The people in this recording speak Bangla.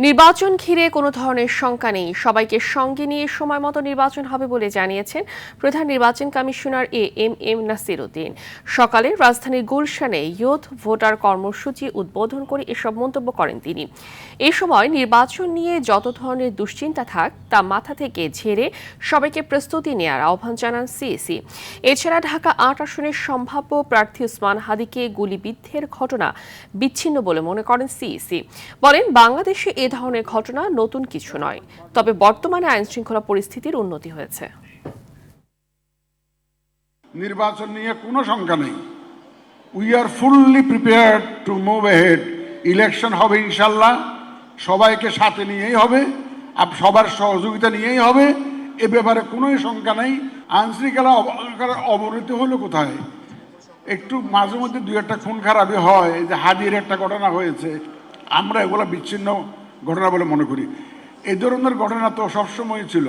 নির্বাচন ঘিরে কোনো ধরনের শঙ্কা নেই, সবাইকে সঙ্গে নিয়ে সময় মতো নির্বাচন হবে বলে জানিয়েছেন প্রধান নির্বাচন কমিশনার এম নাসির উদ্দিন। সকালে রাজধানীর গুলশানে ইয়ুথ ভোটার কর্মসূচি উদ্বোধন করে এসব মন্তব্য করেন তিনি। এ সময় নির্বাচন নিয়ে যত ধরনের দুশ্চিন্তা থাক তা মাথা থেকে ঝেড়ে সবাইকে প্রস্তুতি নেওয়ার আহ্বান জানান সিইসি। এছাড়া ঢাকা ৮ আসনের সম্ভাব্য প্রার্থী ওসমান হাদিকে গুলিবিদ্ধের ঘটনা বিচ্ছিন্ন বলে মনে করেন সিইসি। বলেন, বাংলাদেশে এ ধরনের ঘটনা নতুন কিছু নয়, তবে বর্তমানে আইনশৃঙ্খলা পরিস্থিতির উন্নতি হয়েছে। নির্বাচন নিয়ে কোনো শঙ্কা নেই। We are fully prepared to move ahead. Election হবে ইনশাল্লাহ, সবাইকে সাথে নিয়েই হবে, সবার সহযোগিতা নিয়েই হবে, এ ব্যাপারে কোনো শঙ্কা নেই। আইনশৃঙ্খলা অবনতি হলো কোথায়? একটু মাঝে মধ্যে দুই একটা খুন খারাপি হয়, যে হাদির একটা ঘটনা হয়েছে, আমরা এগুলো বিচ্ছিন্ন ঘটনা বলে মনে করি। এই ধরনের ঘটনা তো সবসময় ছিল।